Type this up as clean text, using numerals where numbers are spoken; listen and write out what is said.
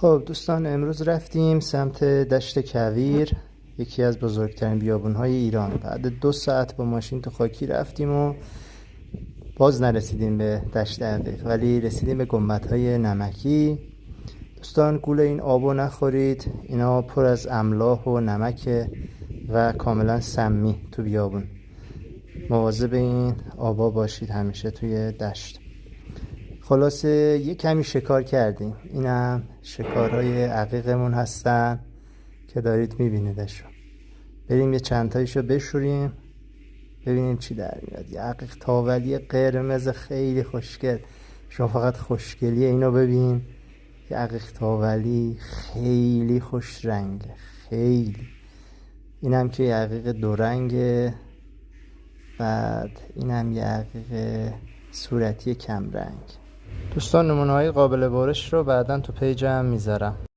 خب دوستان، امروز رفتیم سمت دشت کویر، یکی از بزرگترین بیابون‌های ایران. بعد 2 ساعت با ماشین تو خاکی رفتیم و باز نرسیدیم به دشت عقیق، ولی رسیدیم به گنبدهای نمکی. دوستان گول این آبو نخورید، اینا پر از املاح و نمکه و کاملا سمی تو بیابون. مواظب این آبا باشید همیشه توی دشت. خلاصه یه کمی شکار کردیم، اینم شکارهای عقیقمون هستن که دارید میبینیدشون. بریم یه چند تایشو بشوریم ببینیم چی در میاد. یه عقیق تاولی قرمز خیلی خوشگل، شما فقط خوشگلی اینو ببین. یه عقیق تاولی خیلی خوش رنگه، خیلی. اینم که یه عقیق دو رنگه، بعد اینم یه عقیق صورتی کم رنگ. دوستان نمونه‌های قابل بارش رو بعداً تو پیجم میذارم.